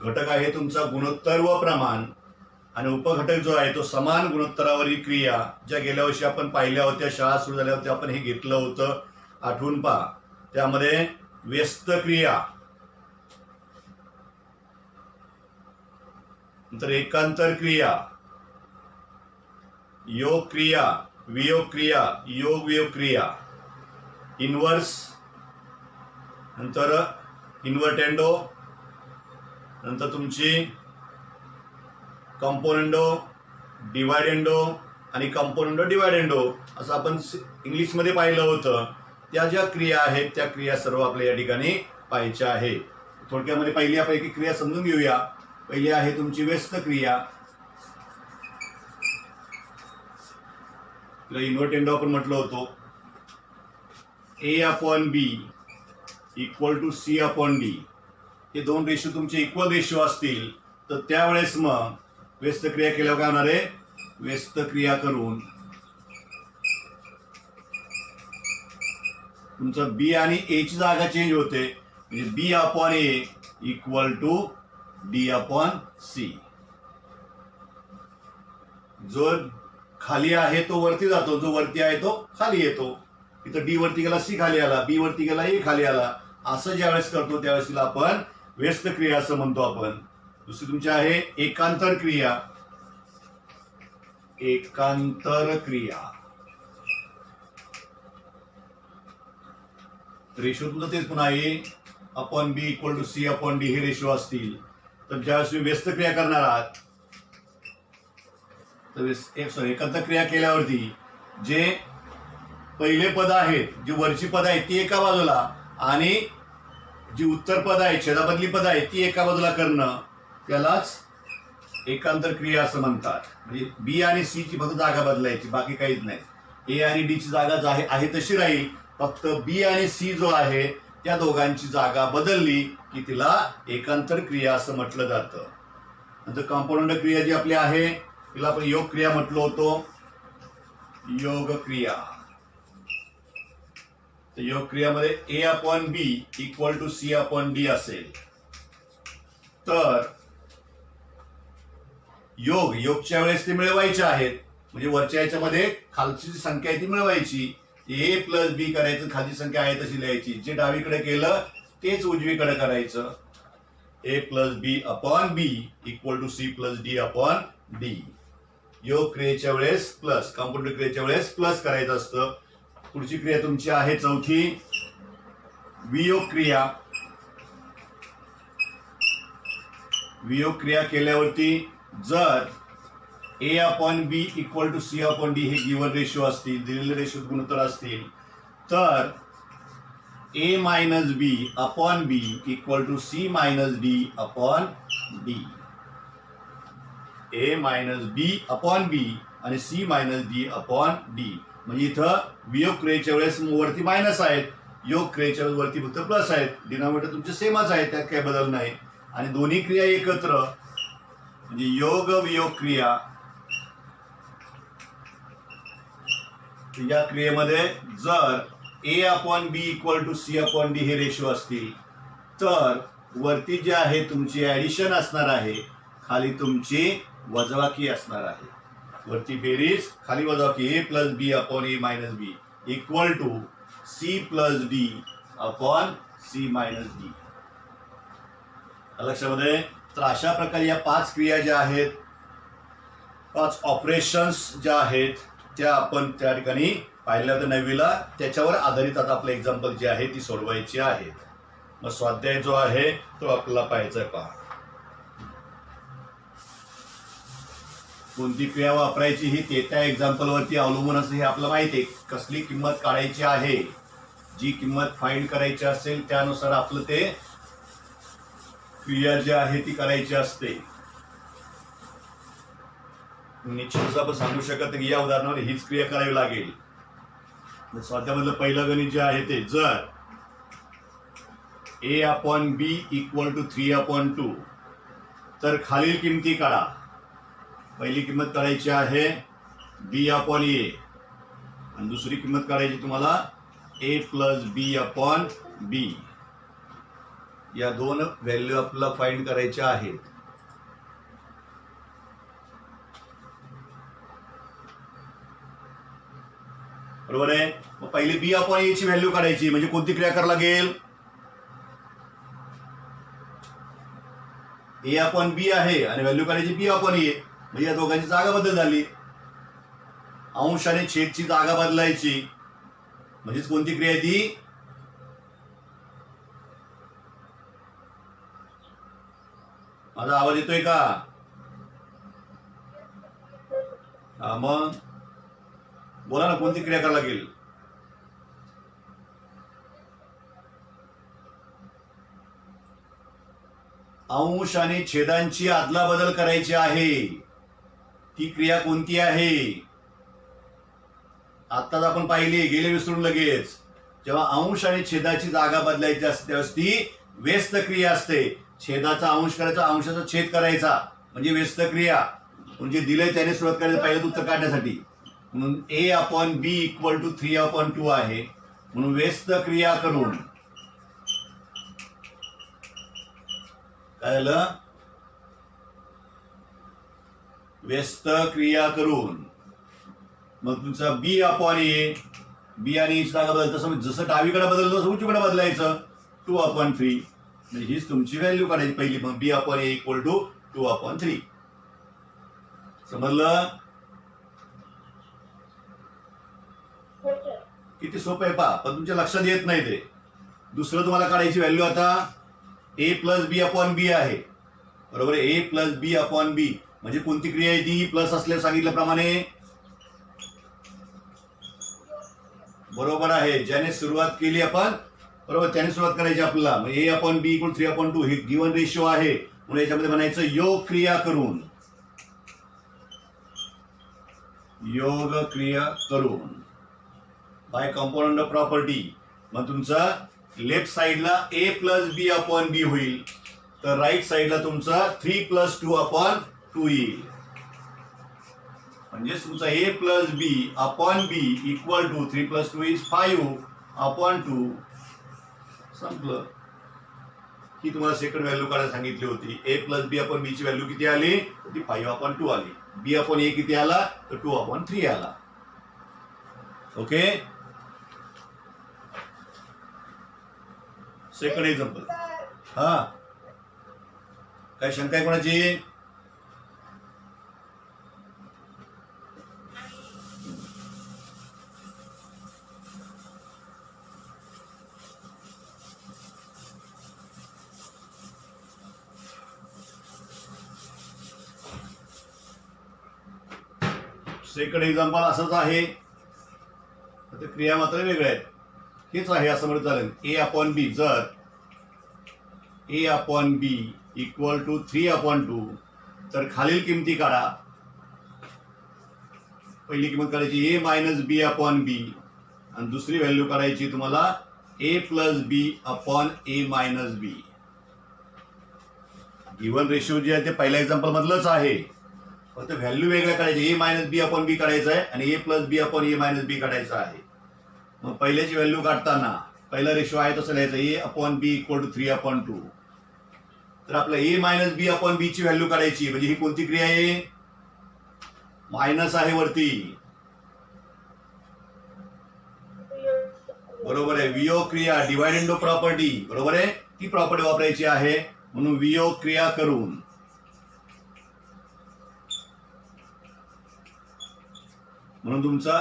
घटक आहे तुमचा गुणोत्तर व प्रमाण, आणि उपघटक जो आहे तो समान गुणोत्तरावरील क्रिया, ज्या गेल्या वर्षी आपण पाहिल्या होत्या, शाळा सुरू झाल्या होत्या, आपण हे घेतलं होतं, आठवून पहा. त्यामध्ये व्यस्त क्रिया, नंतर एकांतर क्रिया, योग क्रिया, वियोग क्रिया, योग वियोग क्रिया, इन्व्हर्स, नंतर इन्व्हर्टेंडो, नंतर तुमची कंपोनेंडो, डिवायडेंडो आणि कंपोनेंडो डिवायडेंडो, असं आपण इंग्लिशमध्ये पाहिलं होतं. त्या ज्या क्रिया आहेत त्या क्रिया सर्व आपल्या या ठिकाणी पाहायच्या आहे. थोडक्यामध्ये पहिली आपल्यापैकी क्रिया समजून घेऊया. पहिली आहे तुमची व्यस्त क्रिया. इन्व्हर्टेंडो आपण म्हटलं होतो, A/B इक्वल टू C/D. हे दोन रेशो तुमचे इक्वल रेशो असतील तर त्यावेळेस मग व्यस्त क्रिया केल्यावर काय होणार आहे, व्यस्त क्रिया करून तुमचं B आणि A ची जागा चेंज होते, म्हणजे B/A इक्वल टू D/C. जो खाली आहे तो वरती जातो, जो वरती आहे तो खाली येतो. इथं D वरती गेला C खाली आला, B वरती गेला A खाली आला. असं ज्यावेळेस करतो त्यावेळेस तिला आपण व्यस्त क्रिया असं म्हणतो आपण. दुसरी तुमची आहे एकांतर क्रिया. एकांतर क्रिया रेशो तुमचं तेच पुन्हा A/B इक्वल टू C/D हे रेशो असतील तर ज्यावेळेस तुम्ही व्यस्त क्रिया करणार आहात तर एकांतर क्रिया केल्यावरती जे पहिले पद आहेत, जी वरची पद आहेत ती एका बाजूला, आणि जी उत्तर पद आहे, छेदाबदली पद आहे ती एका बाजूला करणं, त्यालाच एकांतर क्रिया असं म्हणतात. म्हणजे B आणि C ची फक्त जागा बदलायची, बाकी काहीच नाही. A आणि D ची जागा आहे तशी राहील, फक्त B आणि C जो आहे त्या दोघांची जागा बदलली की तिला एकांतर क्रिया असं म्हटलं जातं. नंतर कंपोनेंट क्रिया जी आपली आहे तिला आपण योग क्रिया म्हटलो होतो. योग क्रिया, तर योग क्रियामध्ये A/B इक्वल टू C/D असेल. तर योगच्या वेळेस ते मिळवायचे आहेत, म्हणजे वरच्या याच्यामध्ये खालची जी संख्या आहे ती मिळवायची. A+B करायचं, खालची संख्या आहे तशी लिहायची. जे डावीकडे केलं तेच उजवीकडे करायचं. A+B/B equal to C+D/D. योग क्रियेच्या वेळेस प्लस, कंपोनेंट क्रियेच्या वेळेस प्लस करायचं असतं. पुढची क्रिया तुमची आहे चौथी वियोग क्रिया. वियोग क्रिया केल्यावरती जर A/B इक्वल टू C/D हे गिवन रेशो असतील, दिलेले रेशो गुणोत्तर असतील, तर A-B/B equal to C-D/D. A-B/B आणि C-D/D. म्हणजे इथं वियोग क्रियेच्या वेळेस वरती मायनस आहेत, योग क्रियेच्या वेळेस वरती फक्त प्लस आहेत. डिनॉमिनेटर तुमचे सेमच आहेत, त्यात काही बदल नाही. आणि दोन्ही क्रिया एकत्र म्हणजे योग वियोग क्रिया. या क्रियेमध्ये जर A/B इक्वल टू C/D हे रेशो असतील तर वरती जे आहे तुमची ऍडिशन असणार आहे, खाली तुमची वजाबाकी असणार आहे. वरती बेरीज, खाली वजाबाकी. A+B/A-B equal to C+D/C-D. लक्षामध्ये. तर अशा प्रकारे या 5 क्रिया ज्या आहेत, 5 ऑपरेशन्स ज्या आहेत त्या आपण त्या ठिकाणी पाहिल्या होत्या 9वीला. त्याच्यावर आधारित आता आपलं एक्झाम्पल जे आहे ती सोडवायची आहेत. मग स्वाध्याय जो आहे तो आपल्याला पाहायचा आहे. पहा कोणती क्रिया वापरायची ही त्या एक्झाम्पल वरती अवलंबून असं हे आपल्याला माहिती आहे. कसली किंमत काढायची आहे, जी किंमत फाइंड करायची असेल त्यानुसार आपलं ते क्रिया जी आहे ती करायची असते. निश्चित आपण सांगू शकत की या उदाहरणावर हीच क्रिया करावी लागेल. स्वाध्यायामधलं पहिलं गणित जे आहे ते जर A/B इक्वल टू 3/2 तर खालील किमती काढा. पहिली किंमत काढायची आहे B/A आणि दुसरी किंमत काढायची तुम्हाला A+B/B. या दोन व्हॅल्यू आपल्याला फाइंड करायच्या आहेत. बरोबर आहे. मग पहिली बी अपॉन ए ची व्हॅल्यू काढायची, म्हणजे कोणती क्रिया करायला लागेल? ए अपॉन बी आहे आणि व्हॅल्यू काढायची बी अपॉन ए, म्हणजे या दोघांची जागा बदल झाली. अंश आणि छेदची जागा बदलायची, म्हणजेच कोणती क्रिया आहे ती? माझा आवाज येतोय का? हा, मग बोला ना, कोणती क्रिया करायला लागेल? अंश आणि छेदांची आदला बदल करायची आहे. ती क्रिया कोणती आहे? आत्ताच आपण पाहिली, गेले विसरून लगेच. जेव्हा अंश आणि छेदाची जागा बदलायची असते त्यावेळेस ती व्यस्त क्रिया असते. छेदाचा अंश करायचा, अंशाचा छेद करायचा, म्हणजे व्यस्त क्रिया. म्हणजे दिले त्याने सुरुवात करायचं पहिलं उत्तर काढण्यासाठी. म्हणून ए अपॉन बी इक्वल टू 3/2 आहे. म्हणून व्यस्त क्रिया करून काय झालं? व्यस्त क्रिया करून मग तुमचा बी अपॉन ए, बी आणि ए जागा बदलतं. तसं जसं डावीकडे बदलतो तसं उजवीकडे बदलायचं. 2/3 म्हणजे हीच तुमची व्हॅल्यू काढायची पहिली. मग बी अपॉन ए इक्वल टू 2/3. समजलं? किती सोपं आहे पहा, पण तुमच्या लक्षात येत नाही ते. दुसरं तुम्हाला काढायची व्हॅल्यू आता ए प्लस बी अपॉन बी आहे. बरोबर आहे. ए प्लस बी अपॉन बी म्हणजे कोणती क्रिया आहे ती? प्लस असल्या सांगितल्याप्रमाणे. बरोबर आहे. ज्याने सुरुवात केली आपण, बरोबर, त्याने सुरुवात करायची आपल्याला. मग ए अपॉन बी इक्वल 3/2 हे गिवन रेशिओ आहे. म्हणून याच्यामध्ये म्हणायचं योग क्रिया करून. योग क्रिया करून बाय कंपाऊंड प्रॉपर्टी. मग तुमचा लेफ्ट साइडला ए प्लस बी अपॉन बी होईल, तर राईट साइडला तुमचा 3 + 2/2 येईल. म्हणजे तुमचा A plus B upon B equal to 3 + 2 is 5/2. संपलं. ही तुम्हाला सेकंड व्हॅल्यू काढायला सांगितली होती. ए प्लस बी अपॉन बी ची व्हॅल्यू किती आली? ती 5/2 आली. बी अपॉन ए किती आला? तर 2/3 आला. ओके. Second example. हा, काय शंका आहे कोणाची? सेकंड एक्झाम्पल असंच आहे. क्रिया मात्र वेगळ्या आहेत. हेच आहे असं म्हणत चालेल. ए अपॉन बी, जर A upon B equal to 3/2 तर खालील किमती काढा. पहिली किंमत काढायची ए मायनस बी अपॉन बी आणि दुसरी व्हॅल्यू काढायची तुम्हाला ए plus B upon A minus B. Given ratio जे आहे ते पहिल्या एक्झाम्पल मधलंच आहे, फक्त व्हॅल्यू वेगळ्या काढायची. ए मायनस बी अपॉन बी काढायचं आहे आणि ए plus B upon A minus बी काढायचं आहे. मग पहिल्याची व्हॅल्यू काढताना पहिला रेशो आहे तसं लिहायचं ए अपॉन बी इक्वल टू 3/2. तर आपलं ए मायनस बी अपॉन बी ची व्हॅल्यू काढायची. म्हणजे ही कोणती क्रिया आहे? मायनस आहे वरती. बरोबर आहे. वियोग क्रिया डिवाइड इंटू प्रॉपर्टी. बरोबर आहे. ती प्रॉपर्टी वापरायची आहे. म्हणून वियोग क्रिया करून म्हणून तुमचा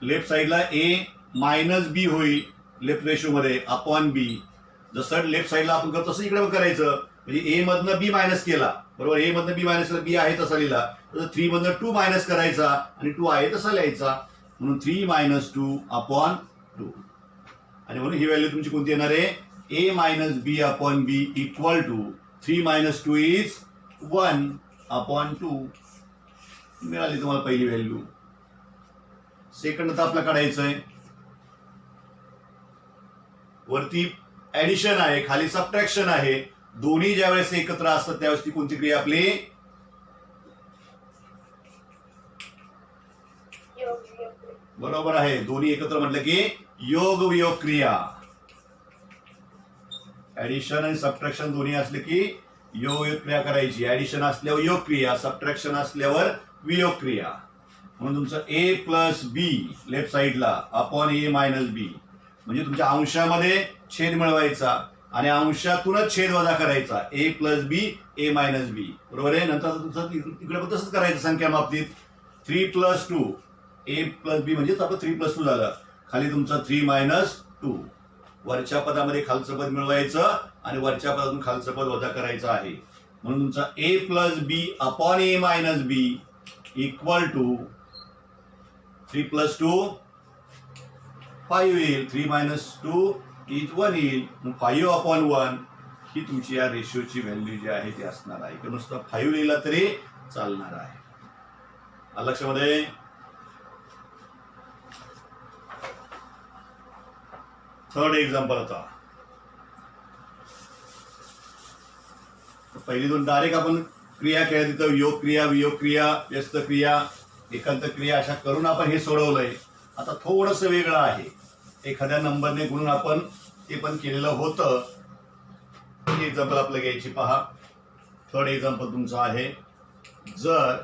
लेफ्ट साइडला ए मायनस बी होईल लेफ्ट रेशो मध्ये अपॉन बी. जसं लेफ्ट साइडला आपण करतो तसं इकडे करायचं. म्हणजे ए मधनं बी मायनस केला. बरोबर. ए मधनं बी मायनस केला, बी आहे तसा लिहिला. तर 3 मधनं 2 मायनस करायचा आणि 2 आहे तसा लिहायचा. म्हणून 3 - 2/2. आणि म्हणून ही व्हॅल्यू तुमची कोणती येणार आहे? A minus B upon B equal to 3 - 2 is 1/2. मिळाली तुम्हाला पहिली व्हॅल्यू. सेकंड आता आपल्याला काढायचं आहे. वरती ऍडिशन आहे, खाली सबट्रॅक्शन आहे. दोन्ही ज्या वेळेस एकत्र असतात त्यावेळेस ती कोणती क्रिया आपली? बरोबर आहे. दोन्ही एकत्र म्हटलं की योग वियोग क्रिया. ऍडिशन आणि सबट्रॅक्शन दोन्ही असले की योग क्रिया करायची. ऍडिशन असल्यावर योग क्रिया, सबट्रॅक्शन असल्यावर वियोग क्रिया. म्हणून तुमचं ए प्लस बी लेफ्ट साईडला अपॉन ए मायनस बी, म्हणजे तुमच्या अंशामध्ये छेद मिळवायचा आणि अंशातूनच छेद वजा करायचा. ए प्लस बी ए मायनस बी, बरोबर आहे. नंतर तुमचं तिकडे पण तसंच करायचं संख्या बाबतीत. 3 + 2 ए प्लस बी म्हणजेच आपलं 3 + 2 झालं. खाली तुमचं 3 - 2, वरच्या पदामध्ये खालचं पद मिळवायचं आणि वरच्या पदातून खालचं पद वजा करायचं आहे. म्हणून तुमचा A plus B upon A minus B equal to 3 + 2 5 येईल. 3 - 2 इज 1 येईल. 5 अपॉन 1 ही तुमची या रेशिओची व्हॅल्यू जी आहे ती असणार आहे. किंवा नुसतं 5 लिहिला तरी चालणार आहे. लक्षामध्ये थर्ड एक्झाम्पल आता. पहिली दोन डायरेक्ट आपण क्रिया केल्या, तिथं योग क्रिया, वियोग क्रिया, व्यस्त क्रिया, एकांत क्रिया अशा करून आपण हे सोडवलंय. आता थोडस वेगळं आहे. एखाद्या नंबरने गुणून आपण ते पण केलेलं होतं. एक्झाम्पल आपलं घ्यायची पहा. थर्ड एक्झाम्पल तुमचं आहे, जर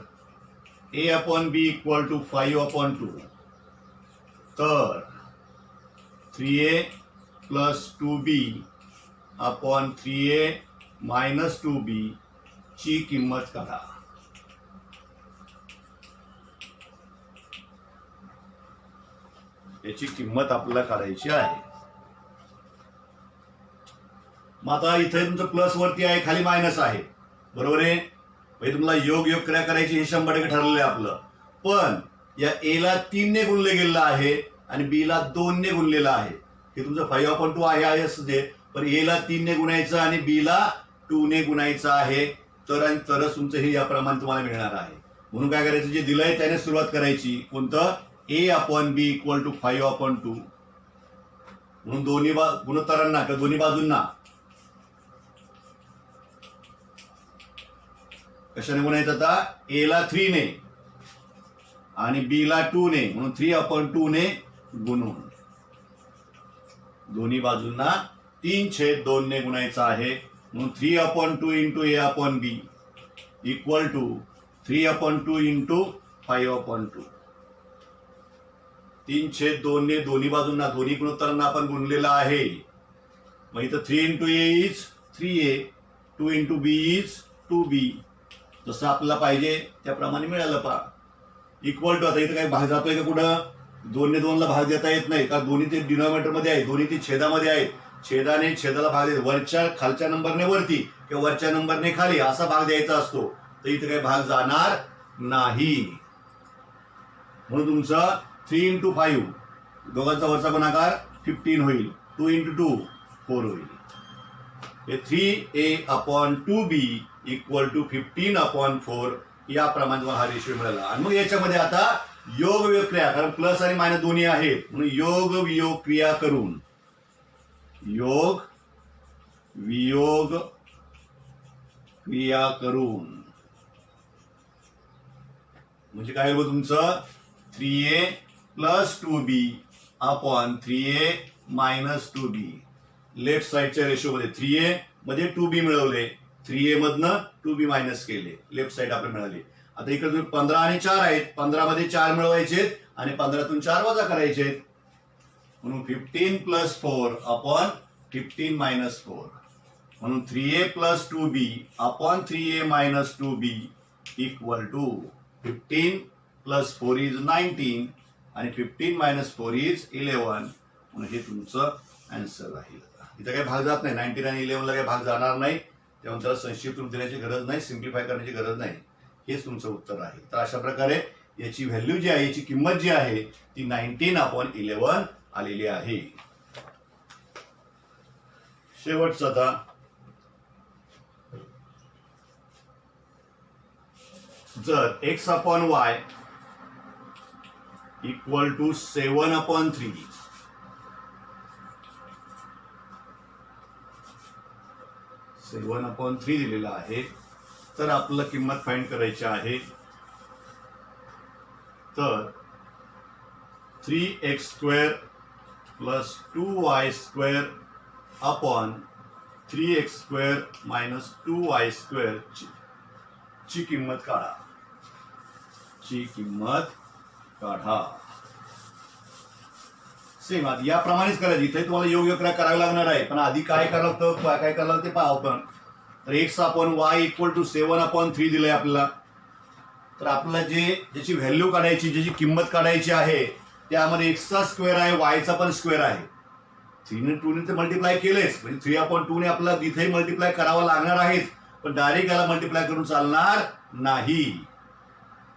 A upon B equal to 5/2 तर 3a + 2b upon 3a - 2b ची किंमत काढा. याची किंमत आपल्याला काढायची आहे. मग आता इथे तुमचं प्लस वरती आहे, खाली मायनस आहे, बरोबर आहे. म्हणजे तुम्हाला योग क्रिया करायची हे 100% ठरलेलं आहे आपलं. पण या ए ला 3 ने गुणले गेलेलं आहे आणि बी ला 2 ने गुणलेलं आहे. हे तुमचं 5/2 आहे असं दे, पण ए ला 3 ने गुणायचं आणि बी ला 2 ने गुणायचं आहे. तरच तुमचं हे याप्रमाणे तुम्हाला मिळणार आहे. म्हणून काय करायचं, जे दिलंय त्याने सुरुवात करायची. कोणतं, ए अपॉन बी इक्वल टू 5/2. म्हणून दोन्ही गुणोत्तरांना किंवा दोन्ही बाजूंना कशाने गुणायचं, आता ए ला 3 ने आणि बी ला 2 ने, म्हणून 3/2 ने गुणून दोन्ही बाजूंना 3/2 ने गुणायचं आहे. म्हणून 3/2 into A upon B equal to 3/2 into 5/2. 3/2 ने दोन्ही बाजूंना, दोन्ही गुणोत्तरांना आपण गुणलेलं आहे. मग इथं 3 into a is 3a, 2 into b is 2b. जसं आपल्याला पाहिजे त्याप्रमाणे मिळालं पहा. इक्वल टू, आता इथं काही भाग जातोय का कुठं, 2 ने 2 ला भाग देता येत नाही, का दोन्ही ते डिनॉमिनेटर मध्ये आहे, दोन्ही ते छेदामध्ये आहेत. छेदाने छेदाला भाग देत, वरच्या खालच्या नंबरने वरती किंवा वरच्या नंबरने खाली असा भाग द्यायचा असतो. तर इथे काही भाग जाणार नाही. म्हणून तुमचं 3 × 5 दोघांचा वरचा गुणाकार 15 होईल. 2 × 2 4 होईल. हे 3a/2b इक्वल टू 15/4 याप्रमाणे तुम्हाला हा रेशिओ मिळाला. आणि मग याच्यामध्ये आता योग वियोग क्रिया, कारण प्लस आणि मायनस दोन्ही आहेत, म्हणून योग वियोग क्रिया करून, योग वियोग क्रिया करून म्हणजे काय होईल तुमचं, 3a + 2b upon 3a - 2b. Left साईडच्या रेशोमध्ये 3a मध्ये 2b मिळवले, 3a मधनं 2b मायनस केले, लेफ्ट साईड आपल्याला मिळाली. आता इकडे तुम्ही 15 आणि 4 आहेत, 15 मध्ये 4 मिळवायचे आणि 15तून 4 वजा करायचे. म्हणून 15 + 4 अपॉन 15 - 4. म्हणून 3a + 2b upon 3a - 2b equal to 15 + 4 is 19 आणि 15 - 4 इज 11. म्हणून हे तुमचं आन्सर राहील. इथं काही भाग जात नाही, 19 आणि 11 ला काही भाग जाणार नाही, त्यामुळे त्याला संक्षिप्त रूप देण्याची गरज नाही, सिम्प्लिफाय करण्याची गरज नाही. हेच तुमचं उत्तर आहे. तर अशा प्रकारे याची व्हॅल्यू जी आहे, याची किंमत जी आहे ती 19/11 आलेली आहे. शेवटचं आता, जर x/y इक्वल टू 7/3 7/3 दिलेला आहे, तर आपल्याला किंमत फाइंड करायची आहे. तर 3x² + 2y² upon 3x² minus 2y² ची किंमत काढा. सेम आधी याप्रमाणेच करायची. इथे तुम्हाला योग्य क्रिया करावी लागणार आहे, पण आधी काय करावं लागतं, काय करावं लागतं ते पाहू आपण. तर x/y = 7/3 दिलंय आपल्याला. तर आपल्याला ज्याची व्हॅल्यू काढायची, ज्याची किंमत काढायची आहे, त्यामध्ये x चा स्क्वेअर आहे, y चा पण स्क्वेअर आहे. 3 ने 2 ने ते मल्टिप्लाय केलेच, म्हणजे 3/2 ने आपल्याला इथे मल्टिप्लाय करावं लागणार आहेच, पण डायरेक्ट याला मल्टिप्लाय करून चालणार नाही.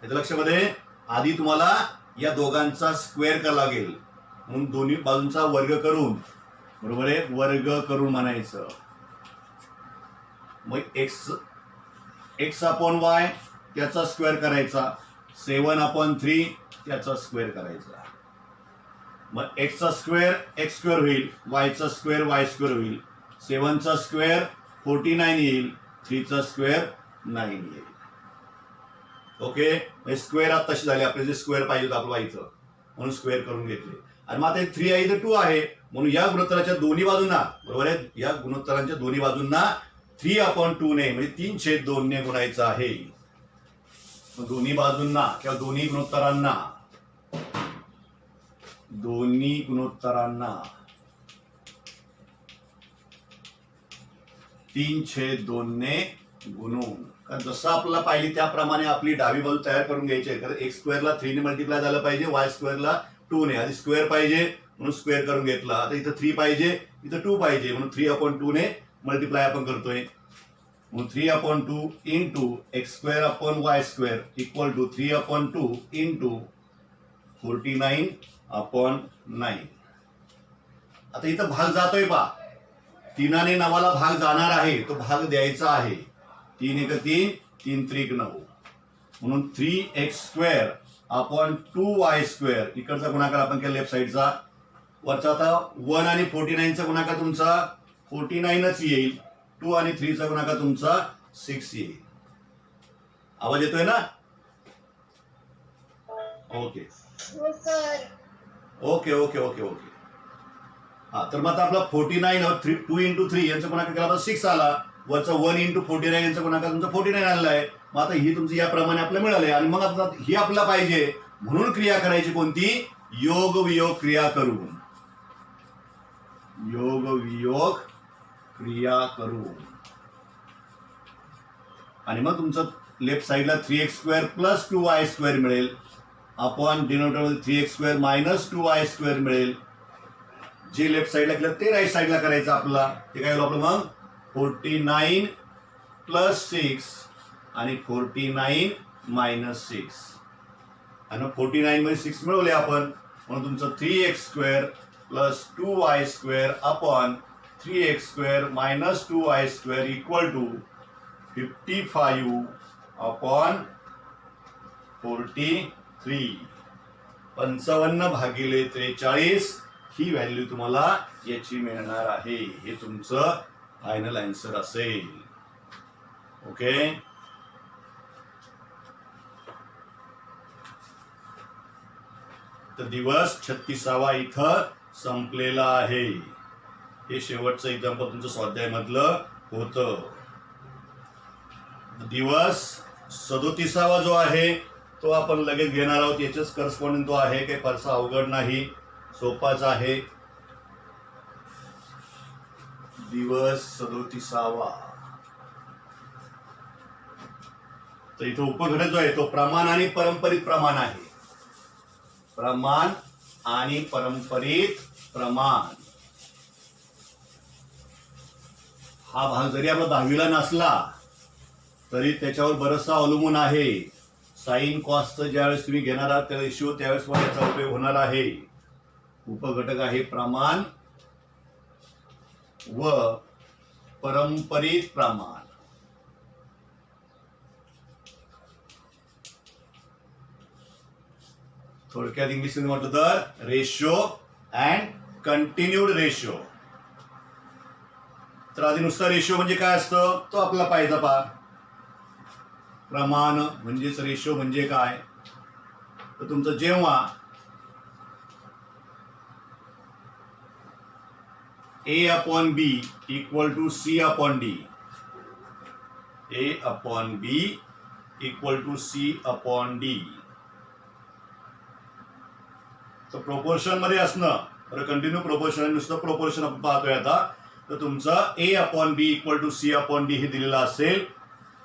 याच्या लक्षामध्ये आधी तुम्हाला या दोघांचा स्क्वेअर करावा लागेल, म्हणून दोन्ही बाजूंचा वर्ग करून, बरोबर आहे, वर्ग करून म्हणायचं. मग x/y त्याचा स्क्वेअर करायचा, 7/3 त्याचा स्क्वेअर करायचा. मग x चा स्क्वेअर x² होईल, y चा स्क्वेअर y² होईल, 7 चा स्क्वेअर 49 येईल, 3 चा स्क्वेअर 9 येईल. ओके, स्क्वेअर आता तशी झाली, आपल्याला जे स्क्वेअर पाहिजे होतं आपलं y चं, म्हणून स्क्वेअर करून घेतले. आणि मग आता 3 आहे इथे 2 आहे, म्हणून या गुणोत्तराच्या दोन्ही बाजूंना, बरोबर आहे, या गुणोत्तरांच्या दोन्ही बाजूंना 3/2 ने म्हणजे 3/2 ने गुणायचं आहे. दोन्ही बाजूंना किंवा दोन्ही गुणोत्तरांना 3/2 ने गुणून, कारण जसं आपल्याला पाहिजे त्याप्रमाणे आपली डावी बाजू तयार करून घ्यायची आहे. कारण x² ला 3 ने मल्टिप्लाय झालं पाहिजे, y² ला 2 ने. आधी स्क्वेअर पाहिजे म्हणून स्क्वेअर करून घेतला. आता इथं 3 पाहिजे, इथं 2 पाहिजे, म्हणून 3/2 ने मल्टिप्लाय आपण करतोय. म्हणून 3/2 इंटू x²/y² = 3/2 इंटू 49/9. आता इथं भाग जातोय पा, 3 ने 9 भाग जाणार आहे, तो भाग द्यायचा आहे. 3 × 3 3 × 9, म्हणून 3x²/2y². इकडचा गुणाकार आपण केला लेफ्ट साईडचा, वरचा आता 1 आणि 49चा गुणाकार तुमचा 49च येईल, 2 आणि 3चा गुणाकार तुमचा 6 येईल. आवाज येतोय ना? Okay okay okay okay okay. हा, तर मग आता आपला 49 और 2 × 3 यांचा गुणाकार केला तर 6 आला, वरचा 1 × 49 यांचा गुणाकार तुमचा 49 आलेला आहे. मग आता ही तुमची याप्रमाणे आपल्याला मिळाले. आणि मग आता ही आपल्याला पाहिजे, म्हणून क्रिया करायची कोणती, योग वियोग क्रिया करून. योग वियोग क्रिया करून. आणि मग तुमचं लेफ्ट साईडला 3x² + 2y² मिळेल, आपण डिनोमिनेटर 3x² - 2y² मिळेल. जे लेफ्ट साईडला केलं ते राईट साईडला करायचं आपल्याला. ते काय होईल आपलं मग 49 + 6 आणि 49 - 6. आणि 49 मध्ये 6 मिळवले आपण, म्हणून तुमचं 3x² + 2y² upon 3x² - 2y² = 55/43. 55/43 ही व्हॅल्यू तुम्हाला याची मिळणार आहे. हे तुमचं फायनल आन्सर असेल. ओके, तर दिवस 36वा इथं संपलेला आहे. हे शेवटचं एक्झाम्पल तुमचं स्वाध्यायामधलं होतं. दिवस 37वा जो आहे तो आपण लगेच घेणार आहोत. याच्याच करस्पॉन्डिंग तो आहे, काही फारसा अवघड नाही, सोपाच आहे. दिवस 37वा. तर इथं उपघटक जो आहे तो प्रमाण आणि परंपरित प्रमाण आहे. प्रमाण आणि परंपरित प्रमाण हा भाग जरी आपला 10वीला नसला तरी त्याच्यावर बरचसा अवलंबून आहे. साइन कॉसचं ज्यावेळेस तुम्ही घेणार आहात त्या रेशिओ, त्यावेळेस याचा उपयोग होणार आहे. उपघटक आहे प्रमाण व परंपरित प्रमाण. थोडक्यात इंग्लिशमध्ये म्हटलं तर रेशिओ अँड कंटिन्यूड रेशिओ. तर आधी नुसता रेशिओ म्हणजे काय असतं तो आपल्याला पाहिजे पहा. प्रमाण म्हणजेच रेशिओ म्हणजे काय, तर तुमचं जेव्हा A upon B equal to C upon D, A upon B equal to C upon D. तर प्रोपोर्शन मध्ये असणं बरं, कंटिन्यू प्रोपोर्शन, नुसतं प्रोपोर्शन आपण पाहतोय आता. तर तुमचं A upon B equal to C upon D हे दिलेलं असेल,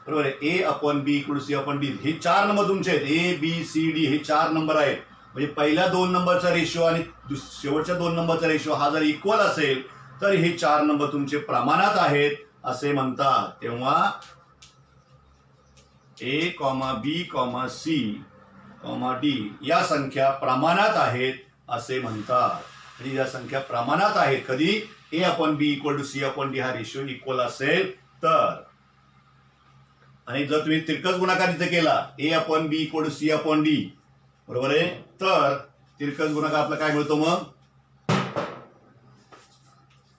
बरोबर आहे. A upon B equal to C upon D हे 4 नंबर तुमचे आहेत. ए बी सी डी हे 4 नंबर आहेत. म्हणजे पहिल्या 2 नंबरचा रेशो आणि शेवटच्या 2 नंबरचा रेशो हा जर इक्वल असेल तर हे 4 नंबर तुमचे प्रमाणात आहेत असे म्हणतात. तेव्हा ए comma B comma C comma D या संख्या प्रमाणात आहेत असे म्हणतात. म्हणजे या संख्या प्रमाणात आहेत कधी, A upon B equal to C upon D हा रेशो इक्वल असेल तर. आणि जर तुम्ही तिरकस गुणाकार तिथे केला A upon B equal to C upon D, बरोबर आहे, तर तिरकस गुणाकार आपला काय मिळतो मग.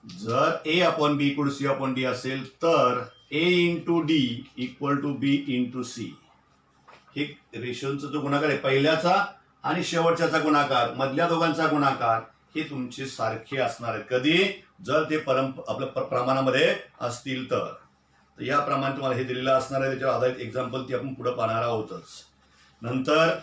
जर A upon B equal to C upon D असेल तर A into D equal to B into C. हे रेशोचा जो गुणाकार आहे पहिल्याचा आणि शेवटच्याचा गुणाकार, मधल्या दोघांचा गुणाकार, हे तुमचे सारखे असणार आहेत कधी, जर ते आपल्या प्रमाणामध्ये असतील तर. या प्रमाणे तुम्हाला हे दिलेलं असणार आहे. त्याच्यावर आधारित एक्झाम्पल ती आपण पुढे पाहणार आहोतच. नंतर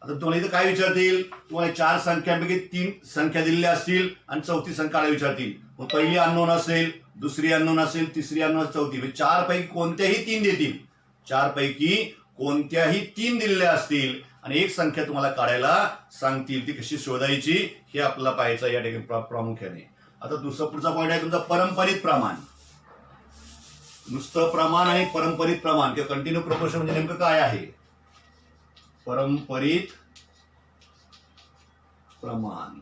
आता तुम्हाला इथं काय विचारतील, तुम्हाला 4 संख्यांपैकी 3 संख्या दिलेल्या असतील आणि चौथी संख्या विचारतील. मग पहिली अननोन असेल, दुसरी अननोन असेल, तिसरी अननोन, चौथी, म्हणजे 4 पैकी कोणत्याही 3 देतील. 4 पैकी कोणत्याही 3 दिलेल्या असतील आणि एक संख्या तुम्हाला काढायला सांगतील. ती कशी शोधायची हे आपल्याला पाहायचं या ठिकाणी प्रामुख्याने. आता दुसरा पुढचा पॉईंट आहे तुमचा पारंपरिक प्रमाण. नुसतं प्रमाण आणि पारंपरिक प्रमाण किंवा कंटिन्यू प्रोपोर्शन म्हणजे नेमकं काय आहे. पारंपरिक प्रमाण,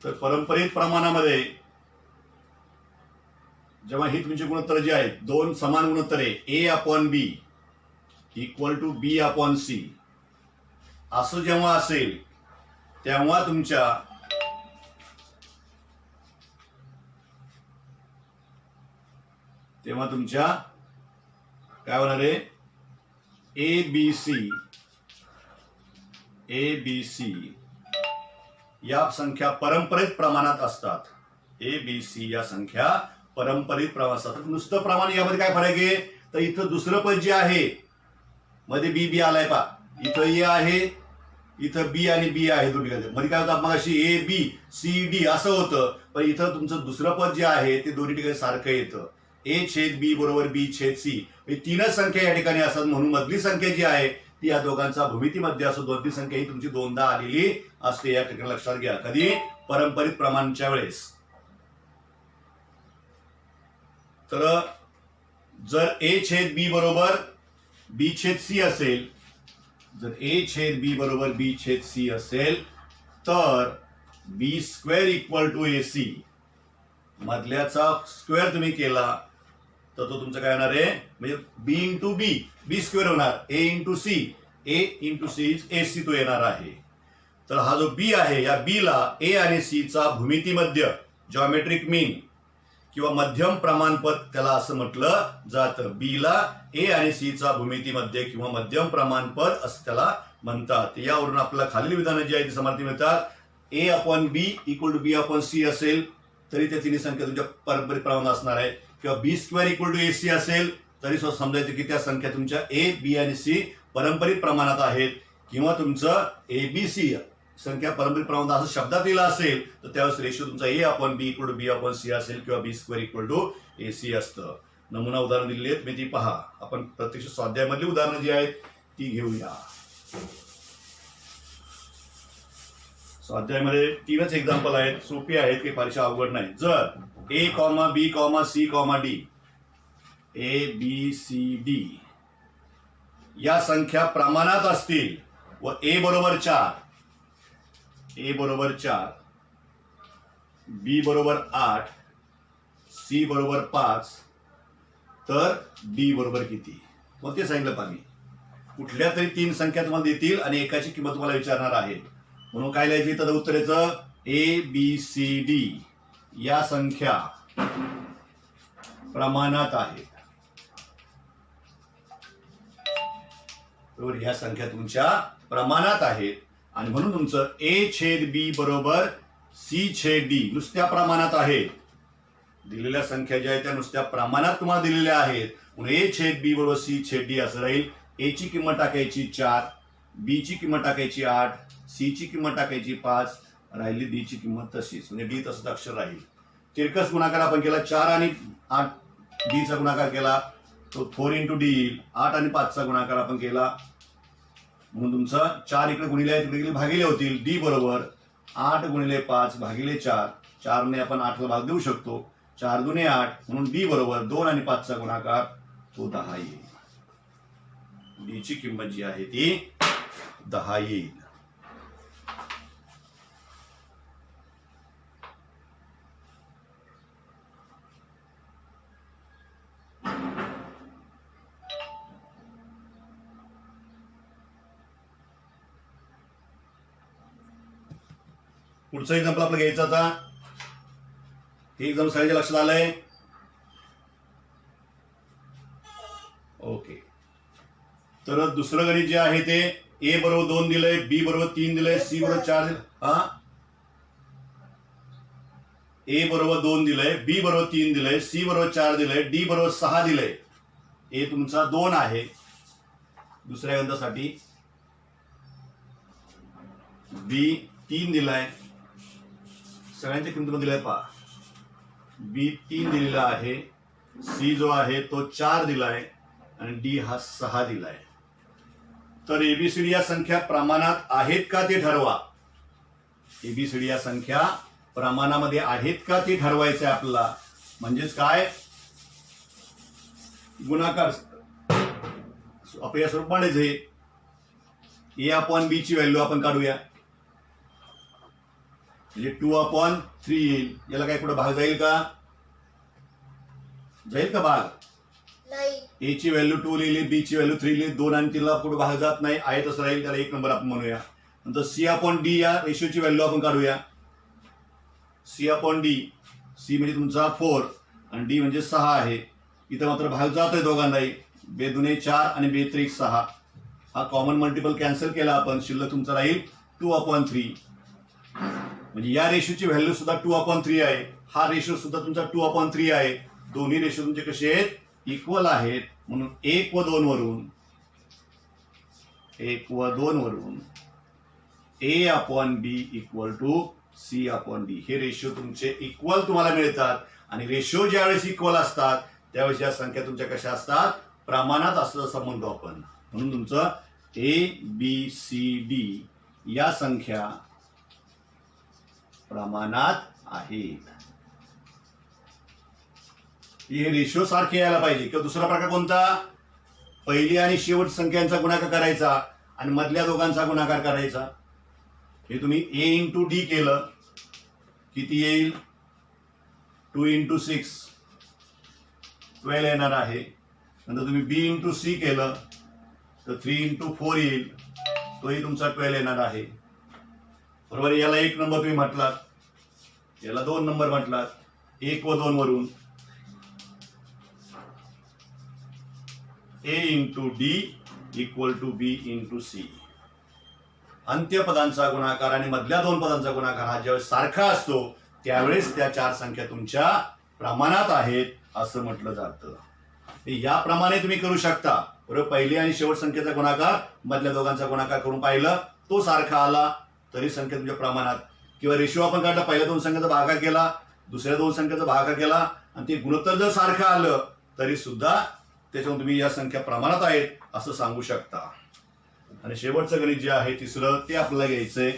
तर पारंपरिक प्रमाणामध्ये जेव्हा ही तुमचे गुणोत्तर जे आहेत 2 समान गुणोत्तर आहे, A upon B equal to B upon C, असं जेव्हा असेल तेव्हा तुमच्या काय होणार आहे, ए बी सी या संख्या पारंपरिक प्रमाणात असतात. ए बी सी या संख्या पारंपरिक प्रमाणात असतात. नुसतं प्रमाण यामध्ये काय फरक आहे, तर इथं दुसरं पद जे आहे मध्ये बी बी आलाय पा, इथं ए आहे, इथं बी आणि बी आहे दोन्ही मध्ये काय होतं, मग अशी ए बी सी डी असं होतं. पण इथं तुमचं दुसरं पद जे आहे ते दोन्ही ठिकाणी सारखं येतं. ए छेद बी बरोबर बी छेद सी, हे 3च संख्या या ठिकाणी असतात. म्हणून मधली संख्या जी आहे ती या दोघांचा भूमितीमध्ये असो, दोन्ही संख्या ही तुमची 2दा आलेली असते. या ठिकाणी लक्षात घ्या कधी, पारंपरिक प्रमाणच्या वेळेस. तर जर ए छेद बी बरोबर बी छेद सी असेल, जर ए छेद बी बरोबर बी छेद सी असेल तर B square equal to A C, मधल्याचा स्क्वेअर तुम्ही केला तर तो तुमचा काय होणार आहे, म्हणजे बी इंटू बी, बी स्क्वेअर होणार, ए इंटू सी, ए इंटू सी ए सी तो येणार आहे. तर हा जो बी आहे या बी ला ए आणि सी चा भूमितीमध्य, जॉमेट्रिक मीन किंवा मध्यम प्रमाणपद त्याला असं म्हटलं जातं. बी ला ए आणि सी चा भूमितीमध्ये किंवा मध्यम प्रमाणपद असं त्याला म्हणतात. यावरून आपल्याला खालील विधानं जी आहे ती समर्थी मिळतात. A upon B equal to B upon C असेल तरी त्या तिन्ही संख्या तुमच्या पारंपरिक प्रमाणात असणार आहे. किंवा B square equal to A C असेल तरी समजायचं की त्या संख्या तुमच्या ए बी आणि सी पारंपरिक प्रमाणात आहेत. किंवा तुमचं ए बी सी संख्या पारंपरिक प्रमाणात असं शब्दात लिहिलं असेल तर त्यावेळेस रेशो तुमचा A upon B equal to B upon C असेल किंवा B square equal to A C असतं. नमुना उदाहरण दिलेली आहेत, मी ती पहा. आपण प्रत्यक्ष स्वाध्यायामधली उदाहरणं जी आहेत ती घेऊया. स्वाध्यायामध्ये 3च एक्झाम्पल आहेत, सोपी आहेत, काही फारशी अवघड नाही. जर A comma B comma C comma D, A B C D या संख्या प्रमाणात असतील व ए बरोबर 4, ए बरोबर 4, बी बरोबर 8, सी बरोबर 5, तर डी बरोबर किती, मग ते सांगितलं पाहिजे. कुठल्या तरी 3 संख्या तुम्हाला देतील आणि एकाची किंमत तुम्हाला विचारणार आहे. म्हणून काय लिहायची तर उत्तरेचं ए बी सी डी या संख्या प्रमाणात आहेत. बरोबर, ह्या संख्या तुमच्या प्रमाणात आहेत आणि म्हणून तुमचं ए छेद बी बरोबर सी छेद डी नुसत्या प्रमाणात आहे. दिलेल्या संख्या ज्या आहेत त्या नुसत्या प्रमाणात तुम्हाला दिलेल्या आहेत. म्हणून ए छेद बी बरोबर सी छेद डी असं राहील. ए ची किंमत टाकायची 4, बी ची किंमत टाकायची 8, सी ची किंमत टाकायची 5, राहिली डी ची किंमत तशीच, म्हणजे डी तसंच अक्षर राहील. तिरकस गुणाकार आपण केला, 4 आणि 8 डी चा गुणाकार केला तो 4 इंटू डी येईल. 8 आणि 5 चा गुणाकार आपण केला म्हणून तुमचा 4 इकडे गुणिले तिकडे भागिले होतील. डी बरोबर 8 गुणिले 5 भागिले 4, 4 ने आपण 8 ला भाग देऊ शकतो. 4 दुने 8 म्हणून डी बरोबर 2 आणि 5 चा गुणाकार तो 10 येईल. डी ची किंमत जी आहे ती 10 येईल. पुढचं एक्झाम्पल आपलं घ्यायचं आता. हे एक्झाम सगळ्यांच्या लक्षात आलंय. ओके, तर दुसरं गणित जे आहे ते ए बरोबर 2 दिलंय, बी बरोबर 3 दिलंय, सी बरोबर 4 दिलंय. ए बरोबर 2 दिलंय, बी बरोबर 3 दिलंय, सी बरोबर 4 दिलंय, डी बरोबर 6 दिलंय. ए तुमचा 2 आहे दुसऱ्या गणितासाठी, बी 3 दिलाय, सगळ्यांच्या किंमतीमध्ये दिलाय पहा. बी 3 दिलेला आहे, सी जो आहे तो 4 दिलाय आणि डी हा 6 दिलाय. तर एबीसीडी या संख्या प्रमाणात आहेत का ते ठरवा. एबीसीडी या संख्या प्रमाणामध्ये आहेत का ते ठरवायचं आहे आपल्याला. म्हणजेच काय, गुणाकार आपल्या स्वरूपानेच आहे. ए अपॉन बी ची व्हॅल्यू आपण काढूया, म्हणजे 2/3 येईल. याला काय कुठं भाग जाईल का, जाईल का भाग? ए ची व्हॅल्यू 2 लिहिली, बी ची व्हॅल्यू 3 लिहिली, 2 आणि 3 ला कुठे भाग जात नाही, आहे तसं राहील. त्याला 1 नंबर आपण म्हणूया. नंतर सी अपॉन डी या रेशोची व्हॅल्यू आपण काढूया. सी अपॉन डी, सी म्हणजे तुमचा 4 आणि डी म्हणजे 6 आहे. इथं मात्र भाग जातोय दोघांनाही. बे दुने 4 आणि बे त्रिक 6. हा कॉमन मल्टिपल कॅन्सल केला आपण, शिल्लक तुमचा राहील 2/3. म्हणजे या रेशोची व्हॅल्यू सुद्धा 2/3 आहे. हा रेशो सुद्धा तुमचा 2/3 आहे. दोन्ही रेशो तुमचे कसे आहेत, इक्वल आहेत. म्हणून 1 व 2 वरून A upon B equal to C upon D हे रेशो तुमचे इक्वल तुम्हाला मिळतात. आणि रेशो ज्यावेळेस इक्वल असतात त्यावेळेस या संख्या तुमच्या कशा असतात, प्रमाणात असतात असं म्हणतो आपण. म्हणून तुमचं ए बी सी डी या संख्या प्रमाणात आहेत. हे रेशो सारखे यायला पाहिजे. किंवा दुसरा प्रकार कोणता, पहिली आणि शेवट संख्यांचा गुणाकार करायचा आणि मधल्या दोघांचा गुणाकार करायचा. हे तुम्ही ए इंटू डी केलं, किती येईल, 2 इंटू 6 12 येणार आहे. नंतर तुम्ही बी इंटू सी केलं तर 3 इंटू 4 येईल, तोही तुमचा 12 येणार आहे. बरोबर. याला 1 नंबर तुम्ही म्हटलात, याला 2 नंबर म्हटलात. 1 व 2 वरून A into D equal to B into C. अंत्यपदांचा गुणाकार आणि मधल्या 2 पदांचा गुणाकार हा ज्यावेळेस सारखा असतो त्यावेळेस त्या 4 संख्या तुमच्या प्रमाणात आहेत असं म्हटलं जातं. याप्रमाणे तुम्ही करू शकता. बरोबर. पहिली आणि शेवट संख्येचा गुणाकार मधल्या दोघांचा गुणाकार करून पाहिलं, तो सारखा आला तरी संख्या तुमच्या प्रमाणात. किंवा रेशो आपण काढला, पहिल्या 2 संख्येचा भागाकार केला, दुसऱ्या 2 संख्येचा भागाकार केला आणि ते गुणोत्तर जर सारखं आलं तरी सुद्धा त्याच्यावर तुम्ही या संख्या प्रमाणात आहेत असं सांगू शकता. आणि शेवटचं गणित जे आहे तिसरं ते आपल्याला घ्यायचंय.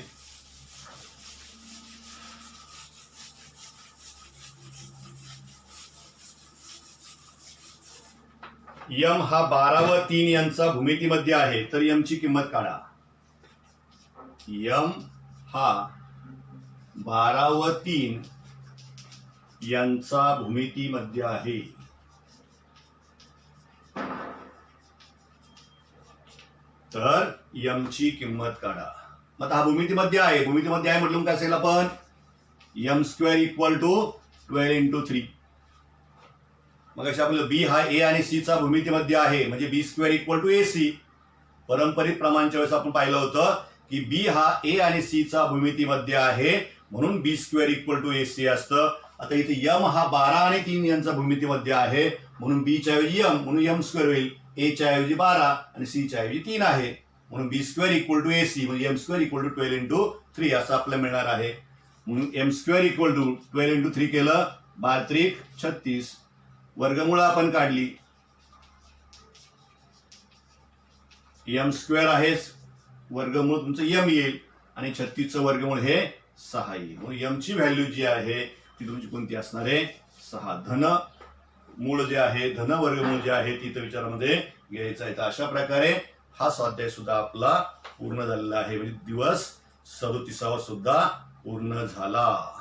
यम हा 12 व 3 यांचा भूमितीमध्ये आहे, तर यम ची किंमत काढा. यम हा 12 व 3 यांचा भूमितीमध्ये आहे. तर यम ची किंमत काढा. मग हा भूमितीमध्ये आहे, भूमितीमध्ये आहे म्हटलं काय असेल आपण, m square equal to 12 into 3. मग अशा आपलं बी हा ए आणि सी चा भूमितीमध्ये आहे, म्हणजे B square equal to A C. पारंपरिक प्रमाणच्या वेळेस आपण पाहिलं होतं की बी हा ए आणि सी चा भूमितीमध्ये आहे म्हणून B square equal to A C असतं. आता इथे यम हा 12 आणि 3 यांचा भूमितीमध्ये आहे म्हणून बी च्या ऐवजी यम म्हणून यम स्क्वेअर होईल. ए च्या ऐवजी 12 आणि सी च्या ऐवजी 3 आहे म्हणून B square equal to A C म्हणजे M square equal to 12 into 3 असं आपल्याला मिळणार आहे. म्हणून M square equal to 12 into 3 केलं 12 36. वर्गमूळ आपण काढली. एम स्क्वेअर आहे वर्गमूळ तुमचं यम येईल आणि 36चं वर्गमूळ हे 6 येईल. म्हणून यम ची व्हॅल्यू जी आहे ती तुमची कोणती असणार आहे 6. धन मूळ जे आहे धन वर्गमूळ जे आहे ती तर विचारामध्ये घ्यायचं आहे. तर अशा प्रकारे हा स्वाध्याय सुद्धा आपला पूर्ण झालेला आहे म्हणजे दिवस 37वा सुद्धा पूर्ण झाला.